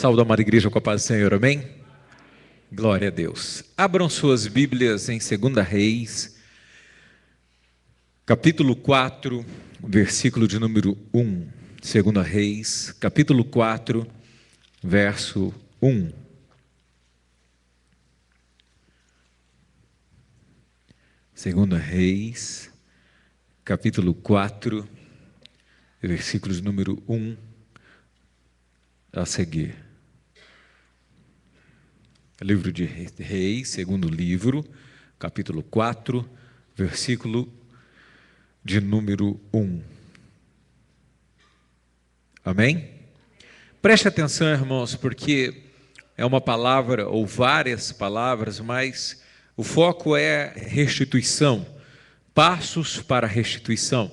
Saúde, amada igreja, com a paz do Senhor, amém? Glória a Deus. Abram suas Bíblias em 2 Reis, capítulo 4, versículo de número 1. 2 Reis, capítulo 4, verso 1. Segunda Reis, capítulo 4, versículo de número 1 a seguir. Livro de Reis, segundo livro, capítulo 4, versículo de número 1. Amém? Preste atenção, irmãos, porque é uma palavra ou várias palavras, mas o foco é restituição, passos para a restituição.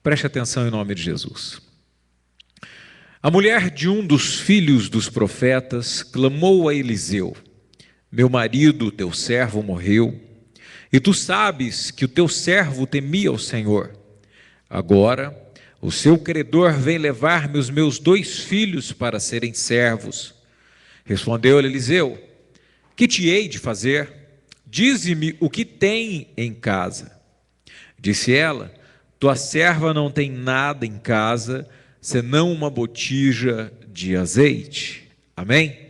Preste atenção em nome de Jesus. A mulher de um dos filhos dos profetas clamou a Eliseu: meu marido, teu servo, morreu, e tu sabes que o teu servo temia o Senhor. Agora, o seu credor vem levar-me os meus 2 filhos para serem servos. Respondeu-lhe Eliseu: que te hei de fazer? Dize-me o que tem em casa. Disse ela: tua serva não tem nada em casa, senão uma botija de azeite. Amém?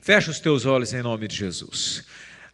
Fecha os teus olhos em nome de Jesus.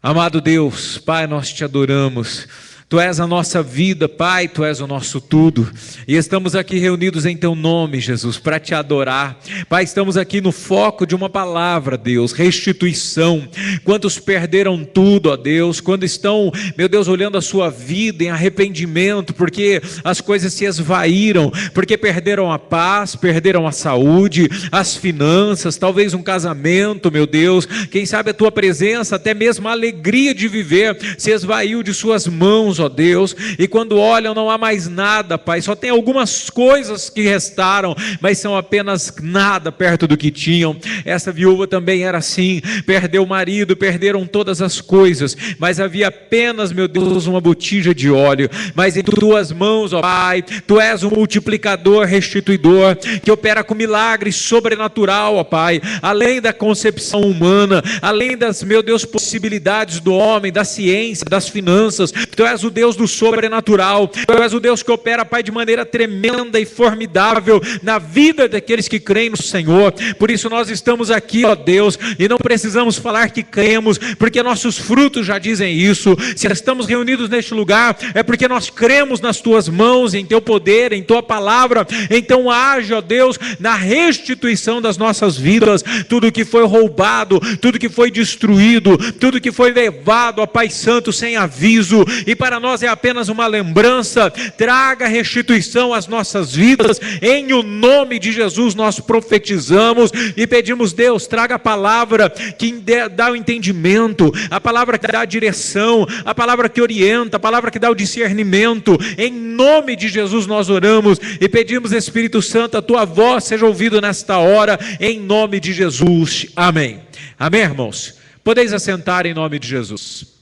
Amado Deus, Pai, nós te adoramos. Tu és a nossa vida, Pai, Tu és o nosso tudo, e estamos aqui reunidos em Teu nome, Jesus, para Te adorar. Pai, estamos aqui no foco de uma palavra, Deus, restituição. Quantos perderam tudo, ó Deus, quando estão, meu Deus, olhando a sua vida em arrependimento, porque as coisas se esvaíram, porque perderam a paz, perderam a saúde, as finanças, talvez um casamento, meu Deus, quem sabe a Tua presença, até mesmo a alegria de viver, se esvaiu de Suas mãos, ó Deus, e quando olham não há mais nada, Pai, só tem algumas coisas que restaram, mas são apenas nada perto do que tinham. Essa viúva também era assim, perdeu o marido, perderam todas as coisas, mas havia apenas, meu Deus, uma botija de óleo. Mas em tuas mãos, ó Pai, Tu és um multiplicador, restituidor, que opera com milagres sobrenatural, ó Pai, além da concepção humana, além das, meu Deus, possibilidades do homem, da ciência, das finanças. Tu és o Deus do sobrenatural, Tu és o Deus que opera, Pai, de maneira tremenda e formidável na vida daqueles que creem no Senhor. Por isso nós estamos aqui, ó Deus, e não precisamos falar que cremos, porque nossos frutos já dizem isso. Se estamos reunidos neste lugar, é porque nós cremos nas Tuas mãos, em Teu poder, em Tua palavra. Então age, ó Deus, na restituição das nossas vidas, tudo que foi roubado, tudo que foi destruído, tudo que foi levado, ó Pai Santo, sem aviso, e para nós é apenas uma lembrança. Traga restituição às nossas vidas, em o nome de Jesus nós profetizamos e pedimos: Deus, traga a palavra que dá o entendimento, a palavra que dá a direção, a palavra que orienta, a palavra que dá o discernimento. Em nome de Jesus nós oramos e pedimos: Espírito Santo, a Tua voz seja ouvida nesta hora, em nome de Jesus, amém. Amém, irmãos? Podeis assentar em nome de Jesus.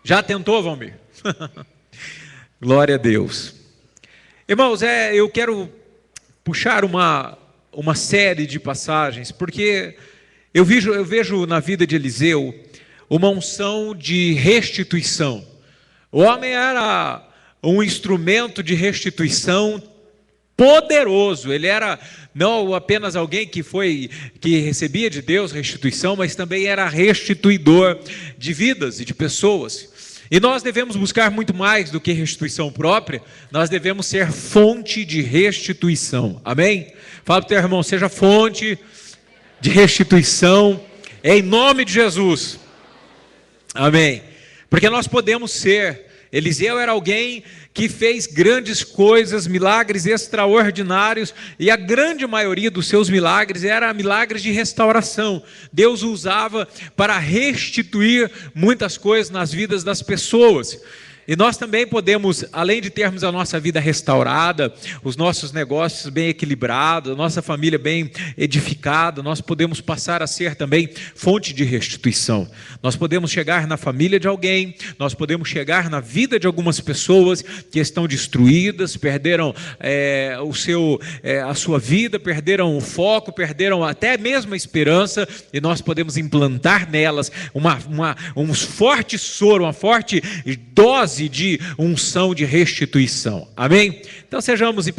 Já tentou, Valmir? Glória a Deus. Irmãos, eu quero puxar uma série de passagens, porque eu vejo na vida de Eliseu uma unção de restituição. O homem era um instrumento de restituição poderoso. Ele era não apenas alguém que recebia de Deus restituição, mas também era restituidor de vidas e de pessoas. E nós devemos buscar muito mais do que restituição própria, nós devemos ser fonte de restituição, amém? Fala para o teu irmão: seja fonte de restituição, em nome de Jesus, amém? Porque nós podemos ser. Eliseu era alguém que fez grandes coisas, milagres extraordinários, e a grande maioria dos seus milagres era milagres de restauração. Deus o usava para restituir muitas coisas nas vidas das pessoas. E nós também podemos, além de termos a nossa vida restaurada, os nossos negócios bem equilibrados, a nossa família bem edificada, nós podemos passar a ser também fonte de restituição. Nós podemos chegar na família de alguém, nós podemos chegar na vida de algumas pessoas que estão destruídas, perderam a sua vida, perderam o foco, perderam até mesmo a esperança, e nós podemos implantar nelas um forte soro, uma forte dose de unção de restituição. Amém? Então sejamos e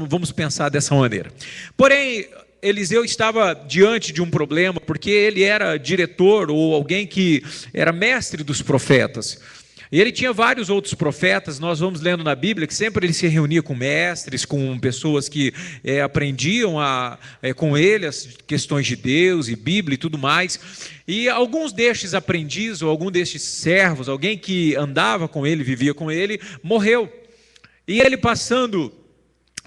vamos pensar dessa maneira. Porém, Eliseu estava diante de um problema, porque ele era diretor ou alguém que era mestre dos profetas. E ele tinha vários outros profetas. Nós vamos lendo na Bíblia que sempre ele se reunia com mestres, com pessoas que aprendiam com ele as questões de Deus e Bíblia e tudo mais. E alguns destes aprendizes, ou algum destes servos, alguém que andava com ele, vivia com ele, morreu. E ele passando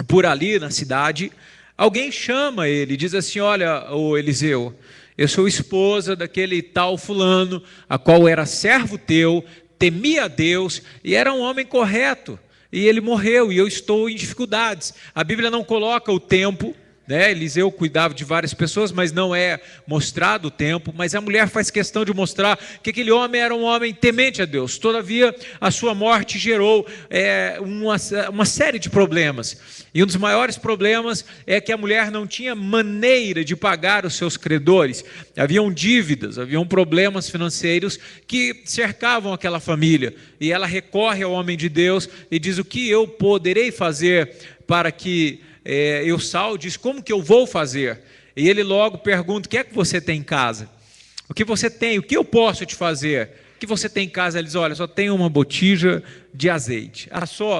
por ali na cidade, alguém chama ele e diz assim: olha, ô Eliseu, eu sou esposa daquele tal fulano, a qual era servo teu, temia a Deus e era um homem correto, e ele morreu e eu estou em dificuldades. A Bíblia não coloca o tempo, né? Eliseu cuidava de várias pessoas, mas não é mostrado o tempo, mas a mulher faz questão de mostrar que aquele homem era um homem temente a Deus. Todavia a sua morte gerou uma série de problemas, e um dos maiores problemas é que a mulher não tinha maneira de pagar os seus credores. Haviam dívidas, haviam problemas financeiros que cercavam aquela família, e ela recorre ao homem de Deus e diz: o que eu poderei fazer para que eu salde? Como que eu vou fazer? E ele logo pergunta: o que é que você tem em casa? O que você tem? O que eu posso te fazer? O que você tem em casa? Ele diz: olha, só tenho uma botija de azeite.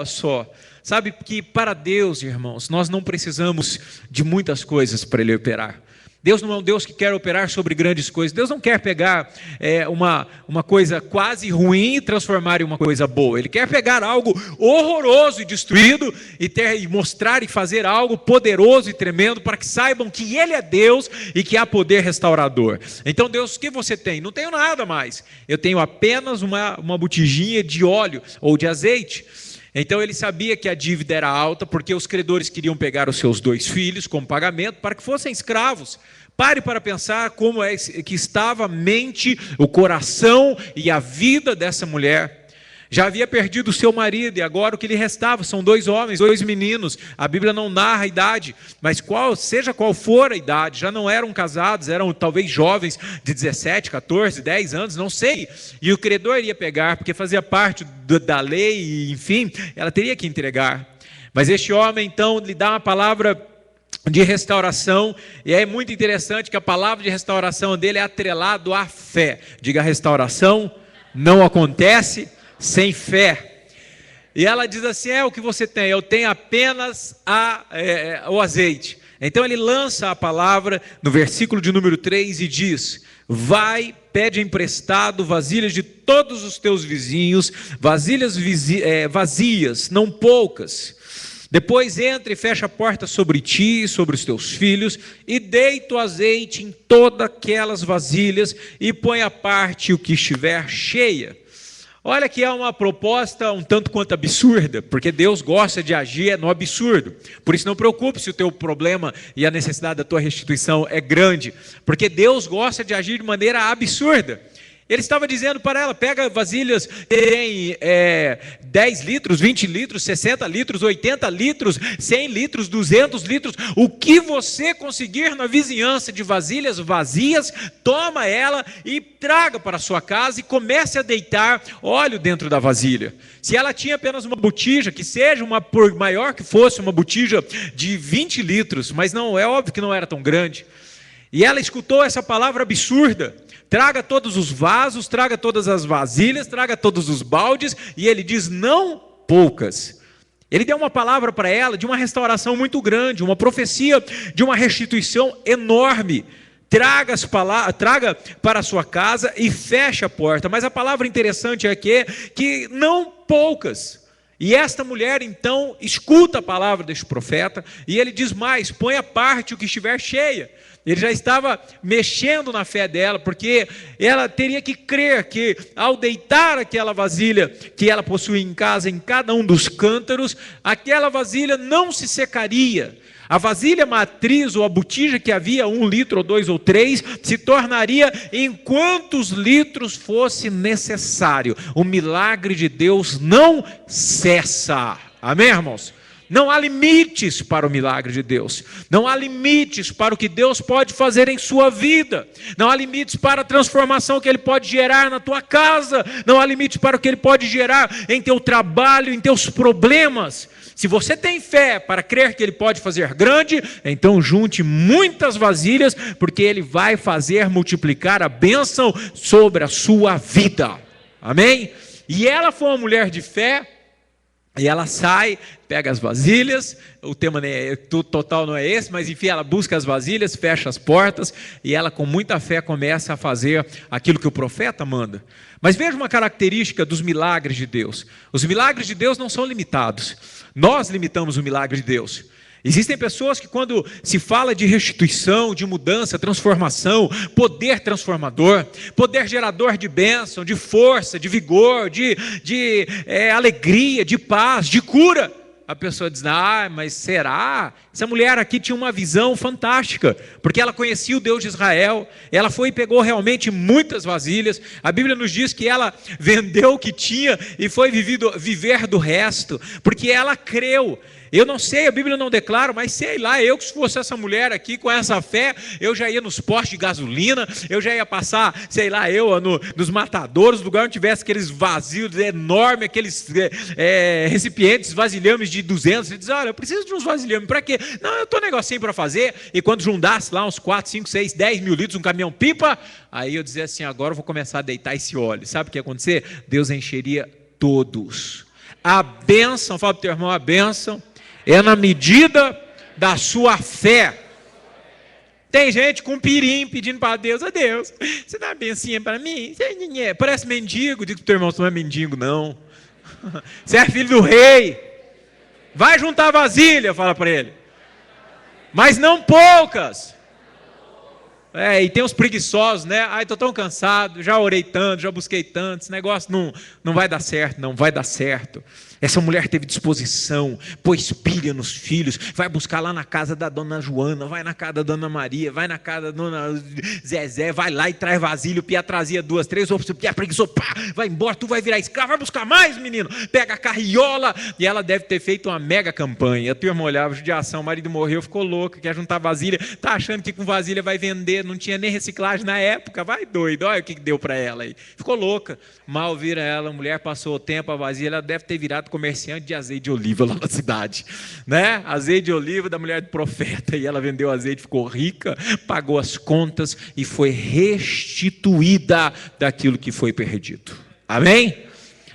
Só. Sabe que para Deus, irmãos, nós não precisamos de muitas coisas para Ele operar. Deus não é um Deus que quer operar sobre grandes coisas. Deus não quer pegar uma coisa quase ruim e transformar em uma coisa boa. Ele quer pegar algo horroroso e destruído e mostrar e fazer algo poderoso e tremendo, para que saibam que Ele é Deus e que há poder restaurador. Então, Deus, o que você tem? Não tenho nada mais. Eu tenho apenas uma botijinha de óleo ou de azeite. Então ele sabia que a dívida era alta, porque os credores queriam pegar os seus 2 filhos como pagamento para que fossem escravos. Pare para pensar como é que estava a mente, o coração e a vida dessa mulher. Já havia perdido o seu marido, e agora o que lhe restava são 2 homens, 2 meninos. A Bíblia não narra a idade, mas seja qual for a idade, já não eram casados, eram talvez jovens de 17, 14, 10 anos, não sei. E o credor iria pegar, porque fazia parte da lei, e, enfim, ela teria que entregar. Mas este homem então lhe dá uma palavra de restauração, e é muito interessante que a palavra de restauração dele é atrelado à fé. Diga: restauração não acontece sem fé. E ela diz assim: o que você tem? Eu tenho apenas o azeite. Então ele lança a palavra no versículo de número 3 e diz: vai, pede emprestado vasilhas de todos os teus vizinhos, vasilhas vazias, não poucas. Depois entra e fecha a porta sobre ti e sobre os teus filhos, e deita o azeite em todas aquelas vasilhas, e põe à parte o que estiver cheia. Olha que é uma proposta um tanto quanto absurda, porque Deus gosta de agir no absurdo. Por isso não preocupe se o teu problema e a necessidade da tua restituição é grande, porque Deus gosta de agir de maneira absurda. Ele estava dizendo para ela: pega vasilhas que tem 10 litros, 20 litros, 60 litros, 80 litros, 100 litros, 200 litros. O que você conseguir na vizinhança de vasilhas vazias, toma ela e traga para a sua casa e comece a deitar óleo dentro da vasilha. Se ela tinha apenas uma botija, que seja por maior que fosse, uma botija de 20 litros, mas não, é óbvio que não era tão grande. E ela escutou essa palavra absurda: traga todos os vasos, traga todas as vasilhas, traga todos os baldes, e ele diz: não poucas. Ele deu uma palavra para ela de uma restauração muito grande, uma profecia de uma restituição enorme. Traga para a sua casa e feche a porta. Mas a palavra interessante é que não poucas. E esta mulher então escuta a palavra deste profeta, e ele diz mais: põe à parte o que estiver cheia. Ele já estava mexendo na fé dela, porque ela teria que crer que ao deitar aquela vasilha que ela possuía em casa, em cada um dos cântaros, aquela vasilha não se secaria. A vasilha matriz ou a botija que havia 1 litro ou 2 ou 3 se tornaria em quantos litros fosse necessário. O milagre de Deus não cessa. Amém, irmãos? Não há limites para o milagre de Deus. Não há limites para o que Deus pode fazer em sua vida. Não há limites para a transformação que Ele pode gerar na tua casa. Não há limites para o que Ele pode gerar em teu trabalho, em teus problemas. Se você tem fé para crer que Ele pode fazer grande, então junte muitas vasilhas, porque Ele vai fazer multiplicar a bênção sobre a sua vida. Amém? E ela foi uma mulher de fé. E ela sai, pega as vasilhas, o tema total não é esse, mas enfim, ela busca as vasilhas, fecha as portas, e ela com muita fé começa a fazer aquilo que o profeta manda. Mas veja uma característica dos milagres de Deus. Os milagres de Deus não são limitados. Nós limitamos o milagre de Deus. Existem pessoas que quando se fala de restituição, de mudança, transformação, poder transformador, poder gerador de bênção, de força, de vigor, de alegria, de paz, de cura, a pessoa diz, mas será? Essa mulher aqui tinha uma visão fantástica, porque ela conhecia o Deus de Israel, ela foi e pegou realmente muitas vasilhas, a Bíblia nos diz que ela vendeu o que tinha e foi viver do resto, porque ela creu. Eu não sei, a Bíblia não declara, mas sei lá, eu que se fosse essa mulher aqui com essa fé, eu já ia nos postos de gasolina, eu já ia passar, sei lá, nos matadouros, lugar onde tivesse aqueles vazios enormes, aqueles recipientes, vasilhames de 200, e diz, olha, eu preciso de uns vasilhames, para quê? Não, eu estou negocinho para fazer, e quando juntasse lá uns 4, 5, 6, 10 mil litros, um caminhão pipa, aí eu dizia assim, agora eu vou começar a deitar esse óleo. Sabe o que ia acontecer? Deus encheria todos. A bênção, fala para o teu irmão, a bênção é na medida da sua fé. Tem gente com pirim pedindo para Deus, Deus, você dá uma bencinha para mim? Parece mendigo. Digo para o teu irmão, você não é mendigo não. Você é filho do rei. Vai juntar vasilha, fala para ele. Mas não poucas. E tem os preguiçosos, né? Estou tão cansado, já orei tanto, já busquei tanto, esse negócio não vai dar certo, não vai dar certo. Essa mulher teve disposição, pôs pilha nos filhos, vai buscar lá na casa da dona Joana, vai na casa da dona Maria, vai na casa da dona Zezé, vai lá e traz vasilha, o Pia trazia 2, 3, o Pia preguiçou, vai embora, tu vai virar escravo, vai buscar mais, menino, pega a carriola, e ela deve ter feito uma mega campanha. A turma olhava, judiação, o marido morreu, ficou louco, quer juntar vasilha, tá achando que com vasilha vai vender, não tinha nem reciclagem na época, vai doido, olha o que deu para ela aí, ficou louca, mal vira ela, a mulher passou o tempo, a vasilha, ela deve ter virado comerciante de azeite de oliva lá na cidade, né? Azeite de oliva da mulher do profeta, e ela vendeu azeite, ficou rica, pagou as contas e foi restituída daquilo que foi perdido. Amém?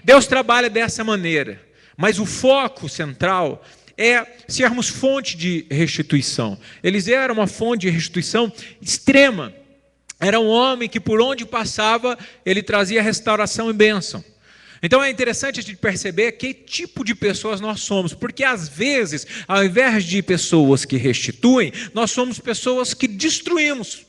Deus trabalha dessa maneira, mas o foco central é sermos fonte de restituição. Eliseu era uma fonte de restituição extrema, era um homem que por onde passava, ele trazia restauração e bênção. Então é interessante a gente perceber que tipo de pessoas nós somos, porque às vezes, ao invés de pessoas que restituem, nós somos pessoas que destruímos.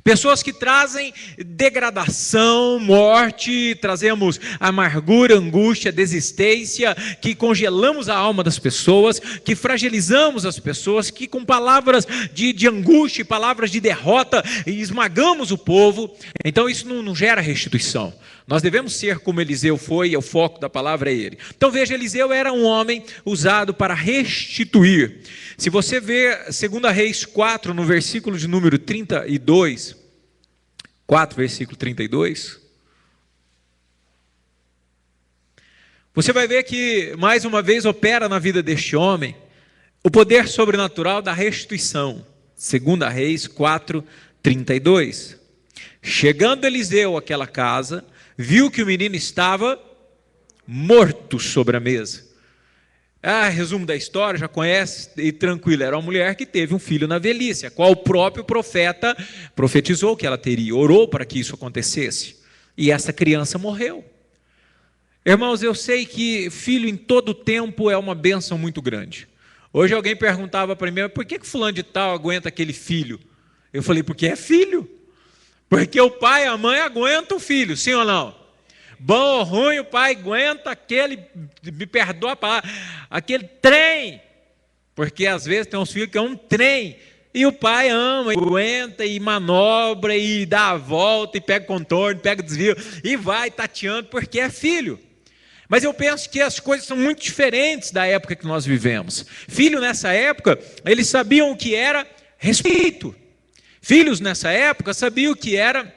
Pessoas que trazem degradação, morte, trazemos amargura, angústia, desistência, que congelamos a alma das pessoas, que fragilizamos as pessoas, que com palavras de angústia, palavras de derrota, esmagamos o povo. Então isso não gera restituição. Nós devemos ser como Eliseu foi, e o foco da palavra é ele. Então veja, Eliseu era um homem usado para restituir. Se você ver 2 Reis 4, no versículo de número 32, 4, versículo 32, você vai ver que, mais uma vez, opera na vida deste homem o poder sobrenatural da restituição. 2 Reis 4, 32. Chegando Eliseu àquela casa, viu que o menino estava morto sobre a mesa. Resumo da história, já conhece, e tranquilo, era uma mulher que teve um filho na velhice, a qual o próprio profeta profetizou que ela teria, orou para que isso acontecesse, e essa criança morreu. Irmãos, eu sei que filho em todo tempo é uma bênção muito grande. Hoje alguém perguntava para mim, por que fulano de tal aguenta aquele filho? Eu falei, porque é filho. Porque o pai e a mãe aguentam o filho, sim ou não? Bom ou ruim, o pai aguenta aquele, me perdoa a palavra, aquele trem. Porque às vezes tem uns filhos que é um trem. E o pai ama, e aguenta, e manobra, e dá a volta, e pega contorno, pega desvio, e vai tateando, porque é filho. Mas eu penso que as coisas são muito diferentes da época que nós vivemos. Filho nessa época, eles sabiam o que era respeito. Filhos nessa época sabiam o que era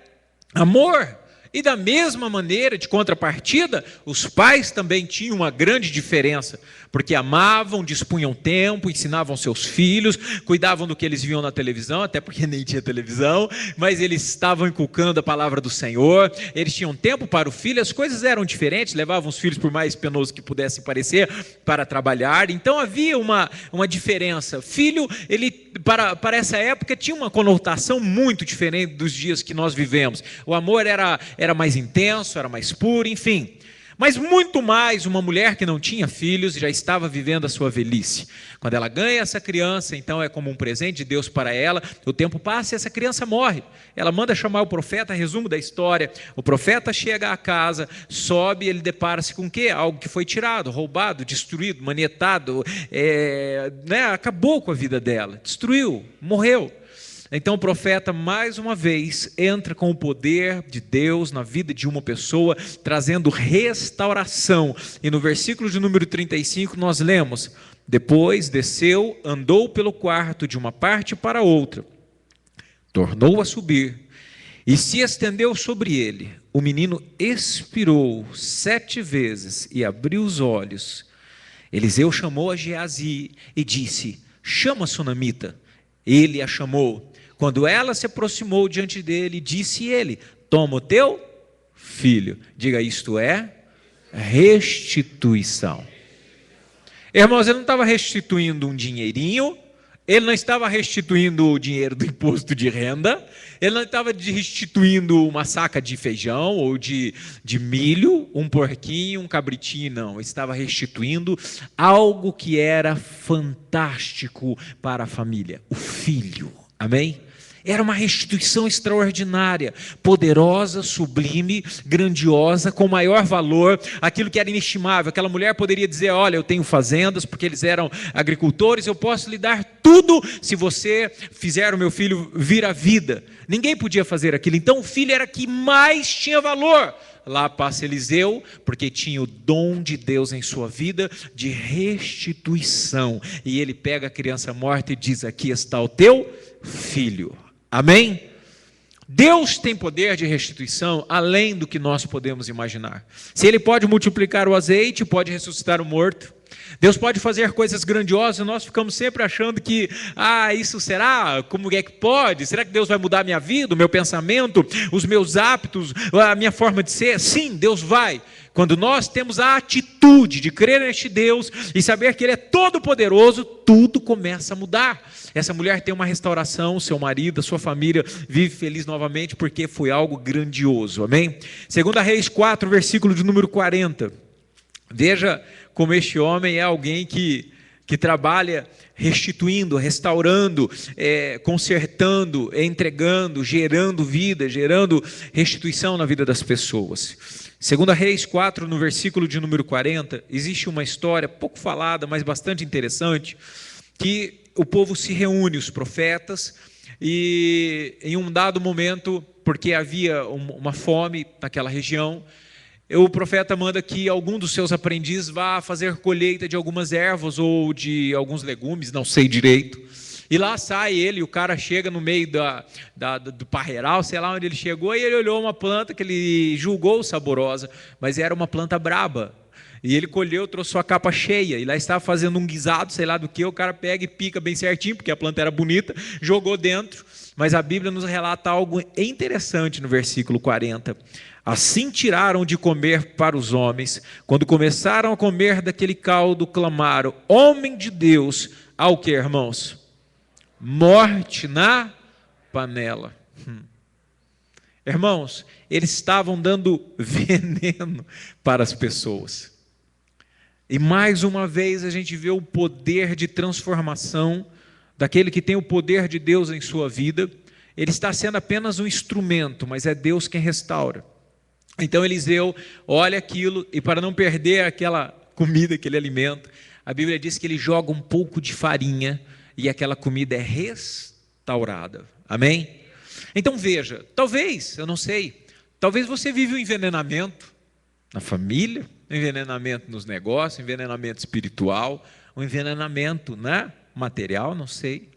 amor. E da mesma maneira, de contrapartida, os pais também tinham uma grande diferença, porque amavam, dispunham tempo, ensinavam seus filhos, cuidavam do que eles viam na televisão, até porque nem tinha televisão, mas eles estavam inculcando a palavra do Senhor, eles tinham tempo para o filho, as coisas eram diferentes, levavam os filhos, por mais penosos que pudessem parecer, para trabalhar, então havia uma diferença. Filho, ele para essa época tinha uma conotação muito diferente dos dias que nós vivemos. O amor era mais intenso, era mais puro, enfim. Mas muito mais, uma mulher que não tinha filhos já estava vivendo a sua velhice. Quando ela ganha essa criança, então é como um presente de Deus para ela, o tempo passa e essa criança morre. Ela manda chamar o profeta, resumo da história, o profeta chega à casa, sobe, ele depara-se com o quê? Algo que foi tirado, roubado, destruído, manietado, acabou com a vida dela, destruiu, morreu. Então o profeta mais uma vez entra com o poder de Deus na vida de uma pessoa, trazendo restauração. E no versículo de número 35 nós lemos: depois desceu, andou pelo quarto de uma parte para outra, tornou a subir e se estendeu sobre ele. O menino expirou 7 vezes e abriu os olhos. Eliseu chamou a Geazi e disse: chama a sunamita. Ele a chamou. Quando ela se aproximou diante dele, disse ele: toma o teu filho. Diga, isto é restituição. Irmãos, ele não estava restituindo um dinheirinho, ele não estava restituindo o dinheiro do imposto de renda, ele não estava restituindo uma saca de feijão ou de milho, um porquinho, um cabritinho, não. Ele estava restituindo algo que era fantástico para a família, o filho. Amém? Era uma restituição extraordinária, poderosa, sublime, grandiosa, com maior valor, aquilo que era inestimável. Aquela mulher poderia dizer: olha, eu tenho fazendas, porque eles eram agricultores, eu posso lhe dar tudo se você fizer o meu filho vir à vida. Ninguém podia fazer aquilo, então o filho era que mais tinha valor. Lá passa Eliseu, porque tinha o dom de Deus em sua vida, de restituição. E ele pega a criança morta e diz: aqui está o teu filho. Amém? Deus tem poder de restituição além do que nós podemos imaginar. Se Ele pode multiplicar o azeite, pode ressuscitar o morto. Deus pode fazer coisas grandiosas e nós ficamos sempre achando que, isso será? Como é que pode? Será que Deus vai mudar a minha vida, o meu pensamento, os meus hábitos, a minha forma de ser? Sim, Deus vai. Quando nós temos a atitude de crer neste Deus e saber que Ele é todo poderoso, tudo começa a mudar. Essa mulher tem uma restauração, seu marido, a sua família vive feliz novamente porque foi algo grandioso, amém? 2 Reis 4, versículo de número 40. Veja como este homem é alguém que trabalha restituindo, restaurando, consertando, entregando, gerando vida, gerando restituição na vida das pessoas. 2 Reis 4, no versículo de número 40, existe uma história pouco falada, mas bastante interessante, que o povo se reúne, os profetas, e em um dado momento, porque havia uma fome naquela região, o profeta manda que algum dos seus aprendizes vá fazer colheita de algumas ervas ou de alguns legumes, não sei direito. E lá sai ele, o cara chega no meio do parreiral, sei lá onde ele chegou, e ele olhou uma planta que ele julgou saborosa, mas era uma planta braba. E ele colheu, trouxe sua capa cheia, e lá estava fazendo um guisado, sei lá do que, o cara pega e pica bem certinho, porque a planta era bonita, jogou dentro. Mas a Bíblia nos relata algo interessante no versículo 40. Assim tiraram de comer para os homens, quando começaram a comer daquele caldo, clamaram: homem de Deus, ao que, irmãos? Morte na panela. Irmãos, eles estavam dando veneno para as pessoas. E mais uma vez a gente vê o poder de transformação daquele que tem o poder de Deus em sua vida. ele está sendo apenas um instrumento, mas é Deus quem restaura. Então Eliseu olha aquilo e, para não perder aquela comida, aquele alimento, a Bíblia diz que ele joga um pouco de farinha e aquela comida é restaurada. Amém? Então veja, talvez, eu não sei, talvez você vive um envenenamento na família, um envenenamento nos negócios, um envenenamento espiritual, um envenenamento, né, material, não sei.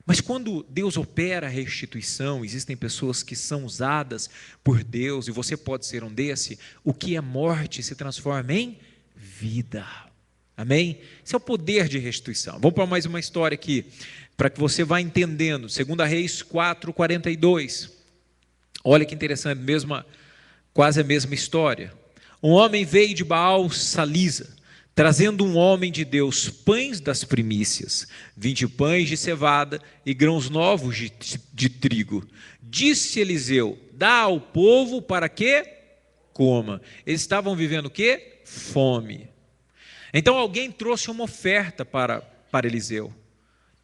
Mas quando Deus opera a restituição, existem pessoas que são usadas por Deus, e você pode ser um desse, o que é morte se transforma em vida. Amém? Esse é o poder de restituição. Vamos para mais uma história aqui, para que você vá entendendo. 2 Reis 4:42. Olha que interessante, quase a mesma história. Um homem veio de Baal Salisa, trazendo um homem de Deus pães das primícias, 20 pães de cevada e grãos novos de trigo. Disse Eliseu: dá ao povo para que coma. Eles estavam vivendo o quê? Fome. Então alguém trouxe uma oferta para Eliseu.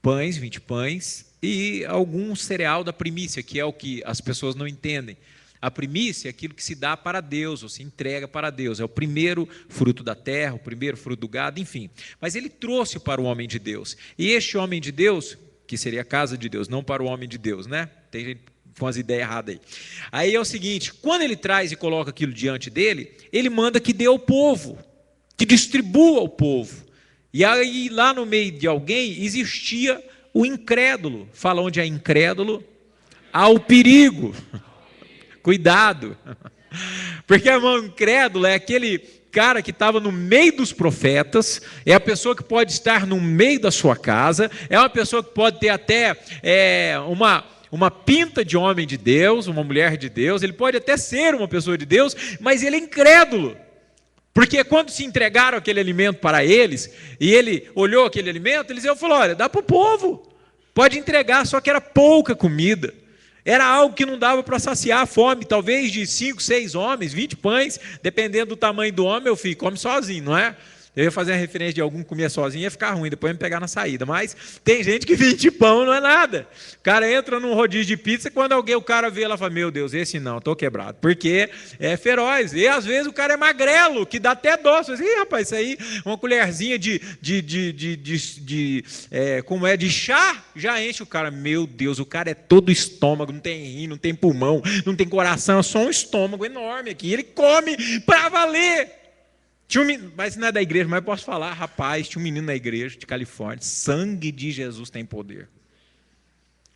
Pães, 20 pães e algum cereal da primícia, que é o que as pessoas não entendem. A primícia é aquilo que se dá para Deus, ou se entrega para Deus. É o primeiro fruto da terra, o primeiro fruto do gado, enfim. Mas ele trouxe para o homem de Deus. E este homem de Deus, que seria a casa de Deus, não para o homem de Deus, né? Tem gente com as ideias erradas aí. Aí é o seguinte, quando ele traz e coloca aquilo diante dele, ele manda que dê ao povo, que distribua ao povo. E aí lá no meio de alguém existia o incrédulo. Fala onde é incrédulo? Há o perigo. Cuidado, porque a mão incrédula é aquele cara que estava no meio dos profetas, é a pessoa que pode estar no meio da sua casa, é uma pessoa que pode ter até uma pinta de homem de Deus, uma mulher de Deus, ele pode até ser uma pessoa de Deus, mas ele é incrédulo, porque quando se entregaram aquele alimento para eles, e ele olhou aquele alimento, Eliseu falou: olha, dá para o povo, pode entregar, só que era pouca comida. Era algo que não dava para saciar a fome, talvez de 5, 6 homens, 20 pães, dependendo do tamanho do homem, meu filho, come sozinho, não é? Eu ia fazer a referência de algum comer sozinho, ia ficar ruim, depois ia me pegar na saída, mas tem gente que 20 pão não é nada. O cara entra num rodízio de pizza, quando o cara vê, ela fala: meu Deus, esse não, estou quebrado, porque é feroz, e às vezes o cara é magrelo, que dá até dó, você diz: ih, rapaz, isso aí, uma colherzinha de chá, já enche o cara. Meu Deus, o cara é todo estômago, não tem rim, não tem pulmão, não tem coração, é só um estômago enorme aqui, ele come para valer. Mas não é da igreja, mas eu posso falar, rapaz, tinha um menino na igreja de Califórnia, sangue de Jesus tem poder.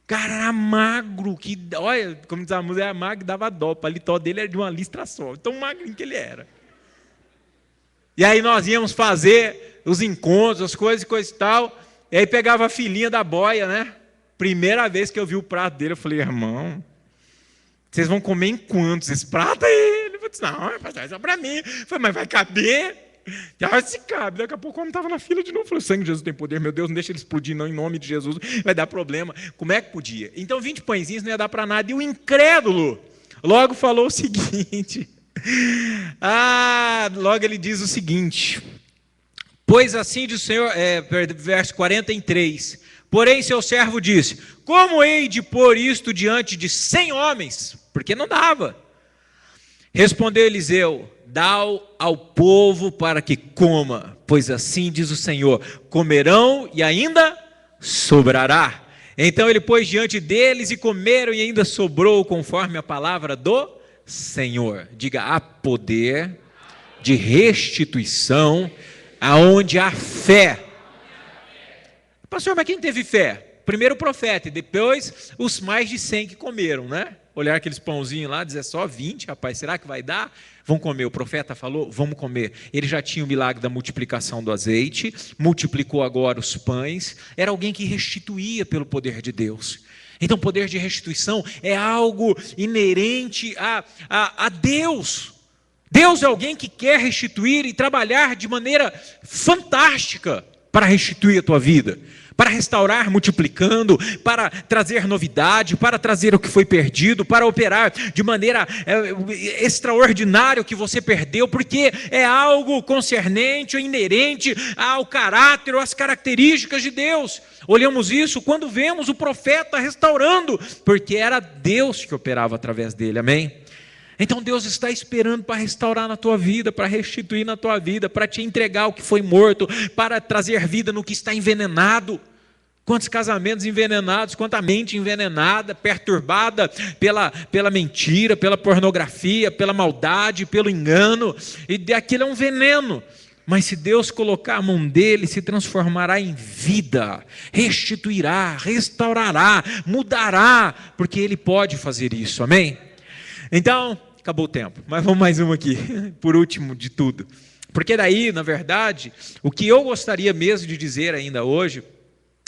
Cara, era magro, que, olha, como diz a música, era magro, dava dó, o paletó dele era de uma listra só, tão magrinho que ele era. E aí nós íamos fazer os encontros, as coisas e tal, e aí pegava a filhinha da boia, né? Primeira vez que eu vi o prato dele, eu falei: irmão, vocês vão comer em quantos esse prato aí? Ele falou: não, é só para mim. Eu falei: mas vai caber? Já se cabe. Daqui a pouco o homem estava na fila de novo. Eu falei: o sangue de Jesus tem poder, meu Deus, não deixa ele explodir não, em nome de Jesus, vai dar problema. Como é que podia? Então 20 pãezinhos não ia dar para nada. E o incrédulo logo falou o seguinte, logo ele diz o seguinte: pois assim diz o Senhor, verso 43, porém seu servo disse: como hei de pôr isto diante de 100 homens? Porque não dava. Respondeu Eliseu: dá ao povo para que coma, pois assim diz o Senhor: comerão e ainda sobrará. Então ele pôs diante deles e comeram e ainda sobrou, conforme a palavra do Senhor. Diga: há poder de restituição aonde há fé. Pastor, mas quem teve fé? Primeiro o profeta e depois os mais de 100 que comeram, né? Olhar aqueles pãozinhos lá, dizer: só 20, rapaz, será que vai dar? Vão comer. O profeta falou: vamos comer. Ele já tinha o milagre da multiplicação do azeite, multiplicou agora os pães. Era alguém que restituía pelo poder de Deus. Então o poder de restituição é algo inerente a Deus. Deus é alguém que quer restituir e trabalhar de maneira fantástica para restituir a tua vida. para restaurar multiplicando, para trazer novidade, para trazer o que foi perdido, para operar de maneira extraordinária o que você perdeu, porque é algo concernente, inerente ao caráter ou às características de Deus. Olhamos isso quando vemos o profeta restaurando, porque era Deus que operava através dele, amém? Então Deus está esperando para restaurar na tua vida, para restituir na tua vida, para te entregar o que foi morto, para trazer vida no que está envenenado. Quantos casamentos envenenados, quanta mente envenenada, perturbada pela mentira, pela pornografia, pela maldade, pelo engano, e aquilo é um veneno. Mas se Deus colocar a mão dele, se transformará em vida, restituirá, restaurará, mudará, porque ele pode fazer isso, amém? Então, acabou o tempo, mas vamos mais uma aqui, por último de tudo. Porque daí, na verdade, o que eu gostaria mesmo de dizer ainda hoje,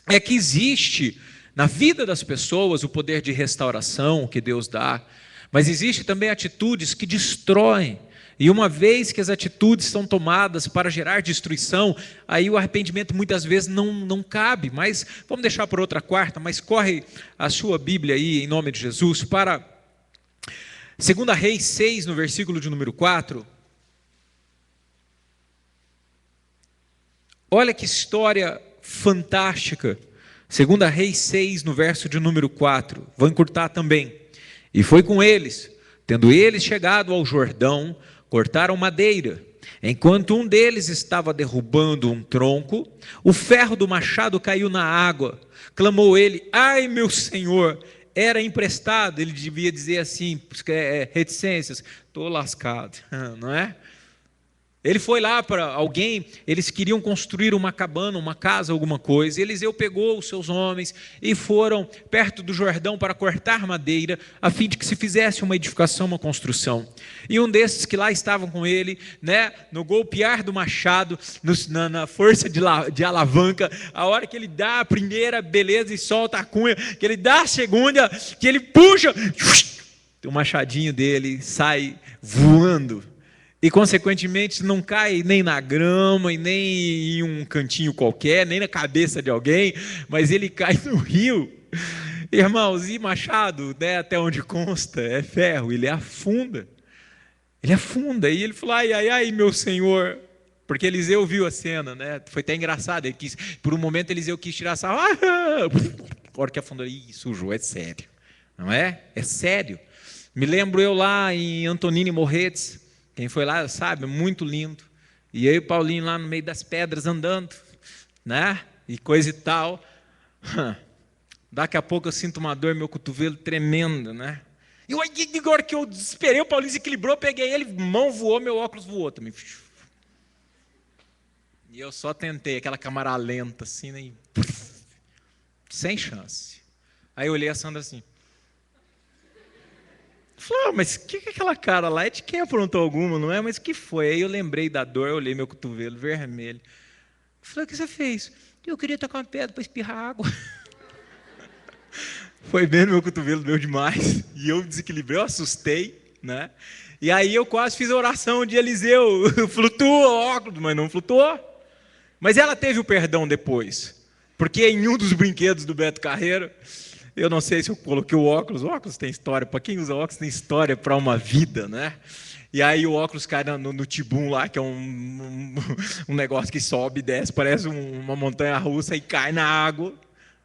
é que existe na vida das pessoas o poder de restauração que Deus dá, mas existe também atitudes que destroem. E uma vez que as atitudes são tomadas para gerar destruição, aí o arrependimento muitas vezes não cabe, mas vamos deixar por outra quarta, mas corre a sua Bíblia aí, em nome de Jesus, para 2 Reis 6, no versículo de número 4. Olha que história fantástica. 2 Reis 6, no verso de número 4. Vou encurtar também. E foi com eles, tendo eles chegado ao Jordão, cortaram madeira. Enquanto um deles estava derrubando um tronco, o ferro do machado caiu na água. Clamou ele: ai, meu senhor! Era emprestado. Ele devia dizer assim, reticências: estou lascado, não é? Ele foi lá para alguém, eles queriam construir uma cabana, uma casa, alguma coisa. Eliseu pegou os seus homens e foram perto do Jordão para cortar madeira, a fim de que se fizesse uma edificação, uma construção. E um desses que lá estavam com ele, né, no golpear do machado, na força de alavanca, a hora que ele dá a primeira, beleza, e solta a cunha, que ele dá a segunda, que ele puxa, o machadinho dele sai voando. E, consequentemente, não cai nem na grama, e nem em um cantinho qualquer, nem na cabeça de alguém, mas ele cai no rio. Irmãos, e machado, né, até onde consta, é ferro, ele afunda. Ele afunda. E ele falou: ai, ai, ai, meu senhor. Porque Eliseu viu a cena, né? Foi até engraçado. Por um momento, Eliseu quis tirar essa. A hora que afundou, ih, sujou, é sério. Não é? É sério. Me lembro eu lá em Antonini Morretes. Quem foi lá sabe, muito lindo. E eu e o Paulinho lá no meio das pedras andando, né? E coisa e tal. Daqui a pouco eu sinto uma dor, meu cotovelo tremendo, né? E agora que eu desesperei, o Paulinho se equilibrou, peguei ele, mão voou, meu óculos voou também. E eu só tentei, aquela câmera lenta assim, né? Sem chance. Aí eu olhei a Sandra assim. Falei: mas o que é aquela cara lá? É de quem aprontou alguma, não é? Mas o que foi? Aí eu lembrei da dor, eu olhei meu cotovelo vermelho. Falei: o que você fez? Eu queria tocar uma pedra para espirrar água. Foi bem no meu cotovelo, doeu demais. E eu desequilibrei, eu assustei, né? E aí eu quase fiz a oração de Eliseu. Flutuou o óculos, mas não flutuou. Mas ela teve o perdão depois. Porque em um dos brinquedos do Beto Carreiro, eu não sei se eu coloquei o óculos tem história, para quem usa óculos tem história para uma vida, né? E aí o óculos cai no tibum lá, que é um negócio que sobe e desce, parece uma montanha-russa, e cai na água.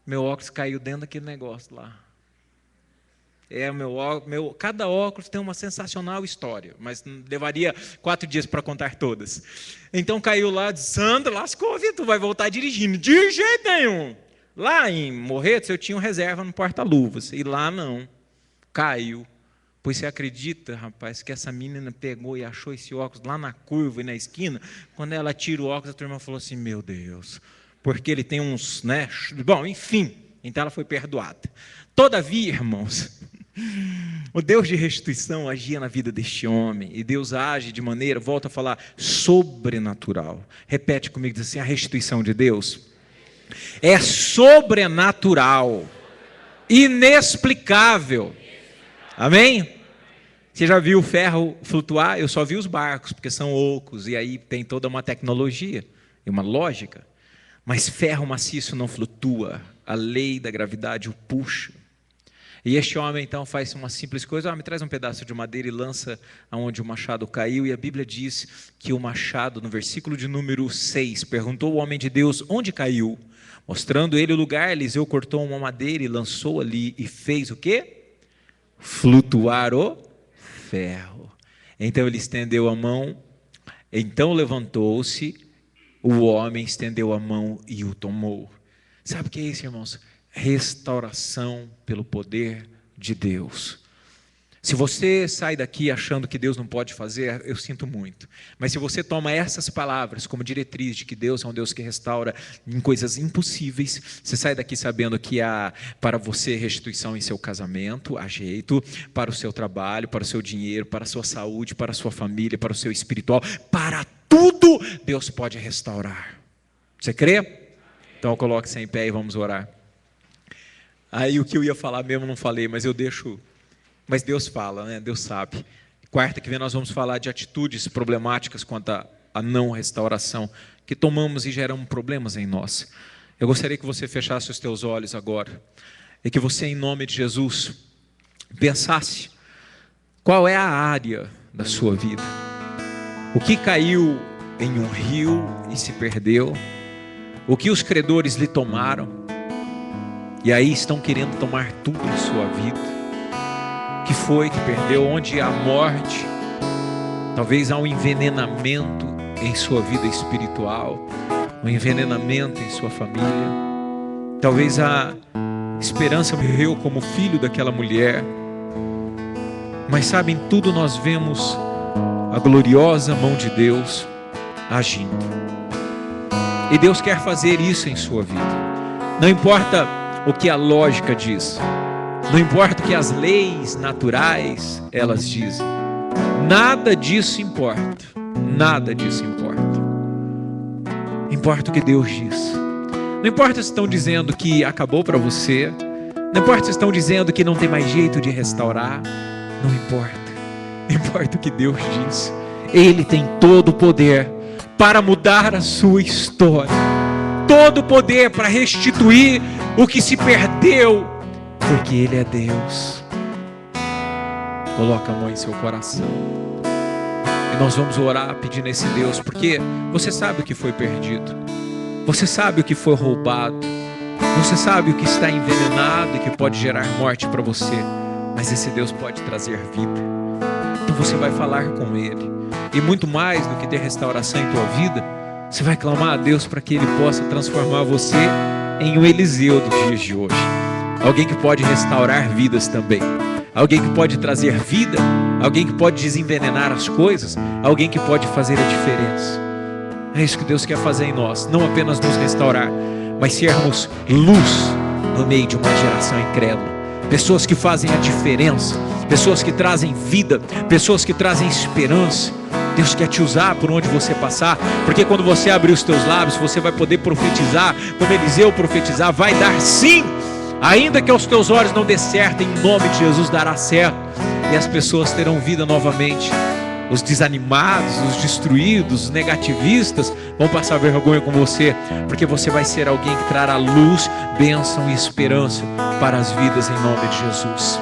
Meu óculos caiu dentro daquele negócio lá. Cada óculos tem uma sensacional história, mas levaria 4 dias para contar todas. Então caiu lá, disse: Sandra, lascou, tu vai voltar dirigindo. De jeito nenhum. Lá em Morretes eu tinha um reserva no porta-luvas, e lá não, caiu. Pois você acredita, rapaz, que essa menina pegou e achou esse óculos lá na curva e na esquina? Quando ela tira o óculos, a turma falou assim: meu Deus, porque ele tem uns, né? Bom, enfim, então ela foi perdoada. Todavia, irmãos, o Deus de restituição agia na vida deste homem, e Deus age de maneira, volta a falar, sobrenatural. Repete comigo, diz assim: a restituição de Deus é sobrenatural, inexplicável. Amém? Você já viu o ferro flutuar? Eu só vi os barcos, porque são ocos, e aí tem toda uma tecnologia e uma lógica. mas ferro maciço não flutua, a lei da gravidade o puxa. E este homem então faz uma simples coisa, me traz um pedaço de madeira e lança aonde o machado caiu, e a Bíblia diz que o machado, no versículo de número 6, perguntou o homem de Deus, onde caiu? Mostrando ele o lugar, Eliseu cortou uma madeira e lançou ali, e fez o quê? Flutuar o ferro. Então ele estendeu a mão, então levantou-se, o homem estendeu a mão e o tomou. Sabe o que é isso, irmãos? Restauração pelo poder de Deus. Se você sai daqui achando que Deus não pode fazer, eu sinto muito. Mas se você toma essas palavras como diretriz de que Deus é um Deus que restaura em coisas impossíveis, você sai daqui sabendo que há para você restituição em seu casamento, há jeito, para o seu trabalho, para o seu dinheiro, para a sua saúde, para a sua família, para o seu espiritual, para tudo Deus pode restaurar. Você crê? Então coloque-se em pé e vamos orar. Aí o que eu ia falar mesmo não falei, mas eu deixo... Mas Deus fala, né? Deus sabe. Quarta que vem nós vamos falar de atitudes problemáticas quanto à não restauração, que tomamos e geram problemas em nós. Eu gostaria que você fechasse os teus olhos agora, e que você, em nome de Jesus, pensasse qual é a área da sua vida. O que caiu em um rio e se perdeu, o que os credores lhe tomaram, e aí estão querendo tomar tudo em sua vida. Que foi que perdeu, onde há morte, talvez há um envenenamento em sua vida espiritual, um envenenamento em sua família, talvez a esperança morreu como filho daquela mulher, mas sabe, em tudo nós vemos a gloriosa mão de Deus agindo, e Deus quer fazer isso em sua vida. Não importa o que a lógica diz, não importa o que as leis naturais elas dizem, nada disso importa, nada disso importa. Importa o que Deus diz. Não importa se estão dizendo que acabou para você, não importa se estão dizendo que não tem mais jeito de restaurar, não importa. Importa o que Deus diz. Ele tem todo o poder para mudar a sua história, todo o poder para restituir o que se perdeu, porque Ele é Deus. Coloca a mão em seu coração e nós vamos orar pedindo a esse Deus, porque você sabe o que foi perdido, você sabe o que foi roubado, você sabe o que está envenenado e que pode gerar morte para você, mas esse Deus pode trazer vida. Então você vai falar com Ele, e muito mais do que ter restauração em tua vida, você vai clamar a Deus para que Ele possa transformar você em um Eliseu dos dias de hoje. Alguém que pode restaurar vidas também, alguém que pode trazer vida, alguém que pode desenvenenar as coisas, alguém que pode fazer a diferença. É isso que Deus quer fazer em nós, não apenas nos restaurar, mas sermos luz no meio de uma geração incrédula. Pessoas que fazem a diferença, pessoas que trazem vida, pessoas que trazem esperança. Deus quer te usar por onde você passar, porque quando você abrir os teus lábios, você vai poder profetizar, como Eliseu profetizar, vai dar sim. Ainda que aos teus olhos não dê certo, em nome de Jesus dará certo, e as pessoas terão vida novamente. Os desanimados, os destruídos, os negativistas vão passar vergonha com você, porque você vai ser alguém que trará luz, bênção e esperança para as vidas em nome de Jesus.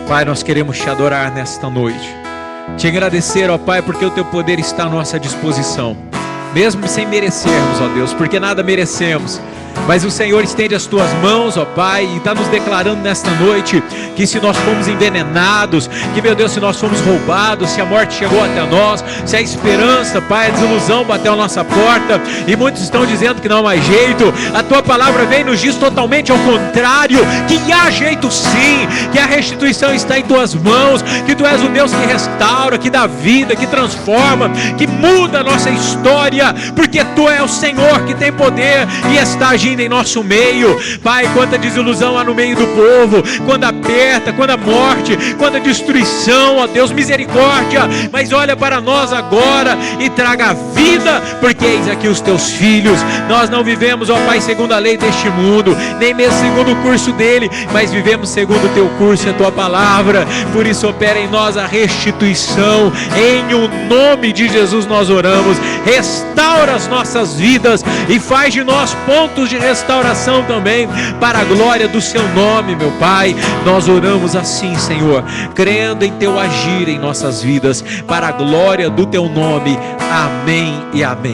Pai, nós queremos te adorar nesta noite, te agradecer, ó Pai, porque o teu poder está à nossa disposição, mesmo sem merecermos, ó Deus, porque nada merecemos. Mas o Senhor estende as tuas mãos, ó Pai, e está nos declarando nesta noite que se nós fomos envenenados, que, meu Deus, se nós fomos roubados, se a morte chegou até nós, se a esperança, Pai, a desilusão bateu a nossa porta, e muitos estão dizendo que não há mais jeito, a tua palavra vem e nos diz totalmente ao contrário, que há jeito sim, que a restituição está em tuas mãos, que tu és o Deus que restaura, que dá vida, que transforma, que muda a nossa história, porque tu és o Senhor que tem poder e está agindo agindo em nosso meio. Pai, quanta desilusão há no meio do povo, quando aperta, quando a morte, quando a destruição, ó Deus, misericórdia, mas olha para nós agora e traga a vida, porque eis aqui os teus filhos. Nós não vivemos, ó Pai, segundo a lei deste mundo, nem mesmo segundo o curso dele, mas vivemos segundo o teu curso e a tua palavra. Por isso opera em nós a restituição, em o nome de Jesus nós oramos. Restaura as nossas vidas e faz de nós pontos de restauração também, para a glória do seu nome, meu Pai. Nós oramos assim, Senhor, crendo em teu agir em nossas vidas, para a glória do teu nome. Amém e amém.